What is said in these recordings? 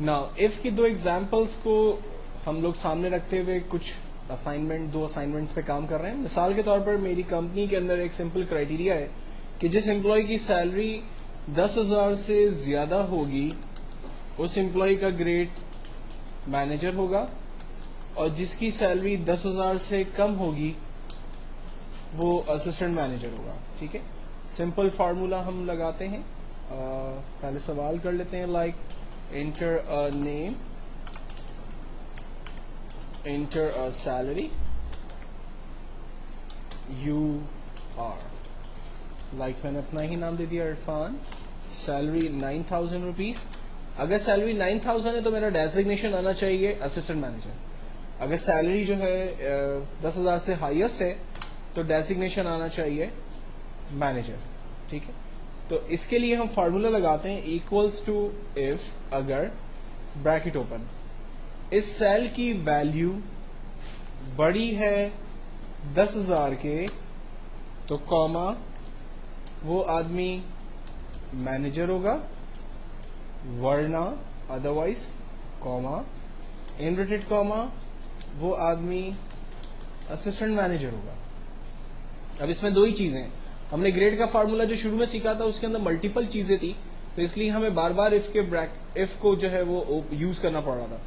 نا اف کی دو ایگزامپلس کو ہم لوگ سامنے رکھتے ہوئے کچھ دو اسائنمنٹس پہ کام کر رہے ہیں. مثال کے طور پر میری کمپنی کے اندر ایک سمپل کرائیٹیریا ہے کہ جس امپلائی کی سیلری 10,000 سے زیادہ ہوگی اس امپلائی کا گریڈ مینیجر ہوگا, اور جس کی سیلری 10,000 سے کم ہوگی وہ اسسٹنٹ مینیجر ہوگا. ٹھیک ہے, سمپل فارمولا ہم لگاتے ہیں. پہلے سوال کر لیتے ہیں, like enter a name, enter a salary, you are, like میں نے اپنا ہی نام دے دیا عرفان, سیلری 9,000 روپیز. اگر سیلری 9,000 ہے تو میرا ڈیزگنیشن آنا چاہیے اسسٹنٹ مینیجر. اگر سیلری جو ہے 10,000 سے ہائیسٹ ہے تو ڈیزگنیشن آنا چاہیے مینیجر. ٹھیک ہے, تو اس کے لیے ہم فارمولا لگاتے ہیں ایکولس ٹو اف اگر بریکٹ اوپن اس سیل کی ویلیو بڑی ہے 10,000 کے تو کاما وہ آدمی مینیجر ہوگا, ورنہ ادروائز کاما انورٹڈ کاما وہ آدمی اسسٹنٹ مینیجر ہوگا. اب اس میں دو ہی چیزیں ہیں. ہم نے گریڈ کا فارمولا جو شروع میں سیکھا تھا اس کے اندر ملٹیپل چیزیں تھی, تو اس لیے ہمیں بار بار اف کو جو ہے وہ یوز کرنا پڑ رہا تھا.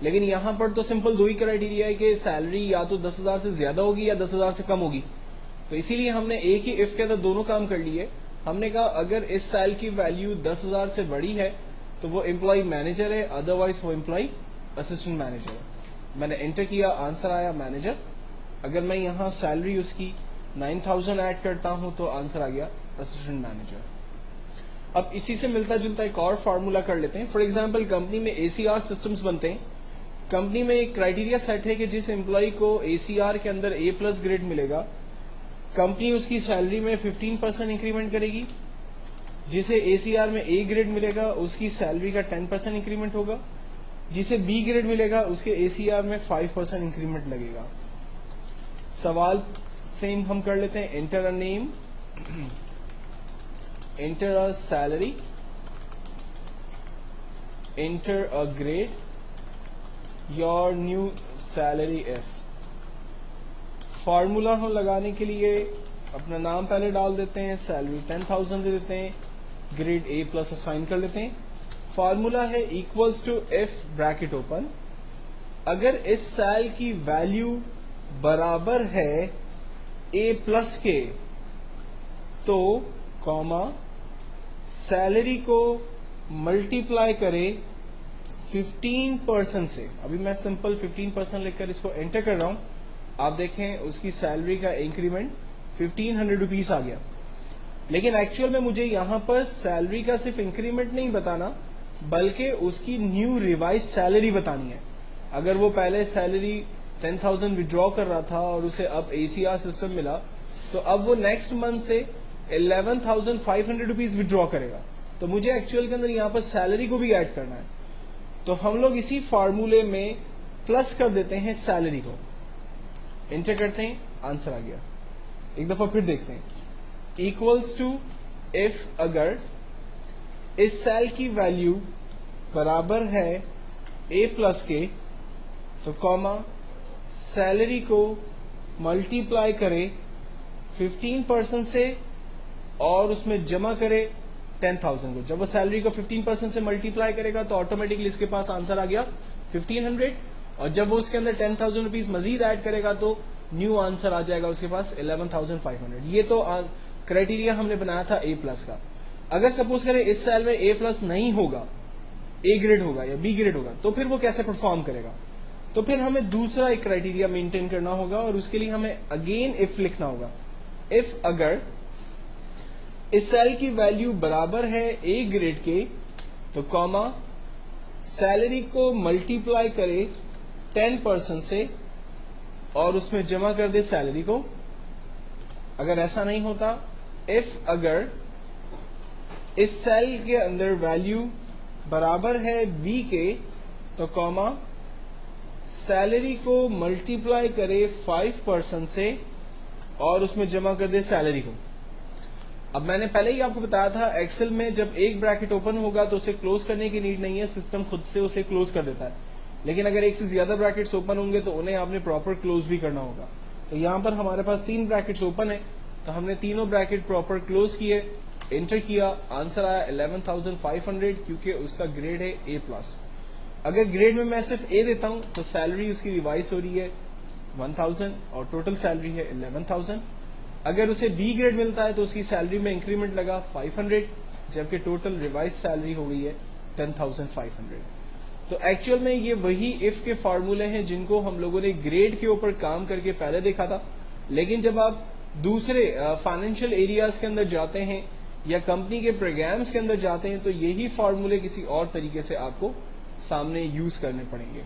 لیکن یہاں پر تو سمپل دو ہی کرائیٹیریا ہے کہ سیلری یا تو 10,000 سے زیادہ ہوگی یا 10,000 سے کم ہوگی. تو اسی لیے ہم نے ایک ہی اف کے اندر دونوں کام کر لیے. ہم نے کہا اگر اس سیل کی ویلیو 10,000 سے بڑی ہے تو وہ امپلائی مینیجر ہے, ادروائز وہ امپلائی اسسٹنٹ مینیجر ہے. میں نے انٹر کیا, آنسر آیا مینیجر. اگر میں یہاں سیلری اس کی 9,000 ایڈ کرتا ہوں تو آنسر آ گیا اسسٹنٹ مینیجر. اب اسی سے ملتا جلتا ایک اور فارمولا کر لیتے ہیں. فار ایگزامپل کمپنی میں اے سی آر سسٹمز بنتے ہیں. کمپنی میں ایک کرائیٹیریا سیٹ ہے کہ جس امپلائی کو اے سی آر کے اندر اے پلس گریڈ ملے گا کمپنی اس کی سیلری میں 15% انکریمنٹ کرے گی. جسے اے سی آر میں اے گریڈ ملے گا اس کی سیلری کا 10% انکریمنٹ ہوگا. جسے بی گریڈ ملے گا اس کے اے سی آر میں 5% انکریمنٹ لگے گا. سوال سیم ہم کر لیتے ہیں. Enter a name, enter a salary, enter a grade, your new salary is. Formula ہم لگانے کے لیے اپنا نام پہلے ڈال دیتے ہیں, سیلری 10,000 دے دیتے ہیں, گریڈ اے پلس اسائن کر لیتے ہیں. فارمولا ہے equals to if bracket open اگر اس سیل کی ویلیو برابر ہے اے پلس کے تو کاما سیلری کو ملٹیپلائی کرے 15% سے. ابھی میں سمپل 15% لکھ کر اس کو انٹر کر رہا ہوں. آپ دیکھیں اس کی سیلری کا انکریمنٹ 1,500 روپیز آ گیا. لیکن ایکچوئل میں مجھے یہاں پر سیلری کا صرف انکریمنٹ نہیں بتانا بلکہ اس کی نیو ریوائز سیلری بتانی ہے. اگر وہ پہلے سیلری 10,000 وڈرا کر رہا تھا اور اسے اب اے سی آر سسٹم ملا تو اب وہ نیکسٹ منتھ سے 11,500 روپیز وڈرا کرے گا. تو مجھے ایکچوئل کے اندر یہاں پر سیلری کو بھی ایڈ کرنا ہے. تو ہم لوگ اسی فارمولے میں پلس کر دیتے ہیں سیلری کو, انٹر کرتے ہیں, آنسر آ گیا. ایک دفعہ پھر دیکھتے ہیں. ایکولس ٹو اف اگر اس سیل کی ویلیو برابر ہے اے پلس کے تو کاما سیلری کو ملٹیپلائی کرے 15% سے اور اس میں جمع کرے 10,000 کو. جب وہ سیلری کو 15% سے ملٹیپلائی کرے گا تو آٹومیٹکلی اس کے پاس آنسر آ گیا 1,500, اور جب وہ اس کے اندر 10,000 روپیز مزید ایڈ کرے گا تو نیو آنسر آ جائے گا اس کے پاس 11,500. یہ تو کرائیٹیریا ہم نے بنایا تھا اے پلس کا. اگر سپوز کریں اس سیل میں اے پلس نہیں ہوگا, اے گریڈ ہوگا یا بی گریڈ ہوگا, تو پھر وہ کیسے پرفارم کرے گا؟ تو پھر ہمیں دوسرا ایک کرائیٹیریا مینٹین کرنا ہوگا اور اس کے لیے ہمیں اگین اف لکھنا ہوگا. اف اگر اس سیل کی ویلیو برابر ہے اے گریڈ کے تو کاما سیلری کو ملٹیپلائی کرے 10% سے اور اس میں جمع کر دے سیلری کو. اگر ایسا نہیں ہوتا, اف اگر اس سیل کے اندر ویلیو برابر ہے بی کے تو کاما سیلری کو ملٹیپلائی کرے 5% سے اور اس میں جمع کر دے سیلری کو. اب میں نے پہلے ہی آپ کو بتایا تھا ایکسل میں جب ایک بریکٹ اوپن ہوگا تو اسے کلوز کرنے کی نیڈ نہیں ہے, سسٹم خود سے اسے کلوز کر دیتا ہے. لیکن اگر ایک سے زیادہ بریکٹس اوپن ہوں گے تو انہیں آپ نے پراپر کلوز بھی کرنا ہوگا. تو یہاں پر ہمارے پاس 3 بریکٹس اوپن ہیں, تو ہم نے تینوں بریکٹ پراپر کلوز کیے, انٹر کیا, آنسر آیا 11,500 کیونکہ اس کا گریڈ ہے A+. اگر گریڈ میں صرف A دیتا ہوں تو سیلری اس کی ریوائز ہو رہی ہے 1,000 اور ٹوٹل سیلری ہے 11,000. اگر اسے B گریڈ ملتا ہے تو اس کی سیلری میں انکریمنٹ لگا 500 جبکہ ٹوٹل ریوائز سیلری ہو گئی ہے 10,500. تو ایکچوئل میں یہ وہی اف کے فارمولے ہیں جن کو ہم لوگوں نے گریڈ کے اوپر کام کر کے پہلے دیکھا تھا. لیکن جب آپ دوسرے فائنینشیل ایریاز کے اندر جاتے ہیں یا کمپنی کے پروگرامز کے اندر جاتے ہیں تو یہی فارمولے کسی اور طریقے سے آپ کو سامنے یوز کرنے پڑیں گے.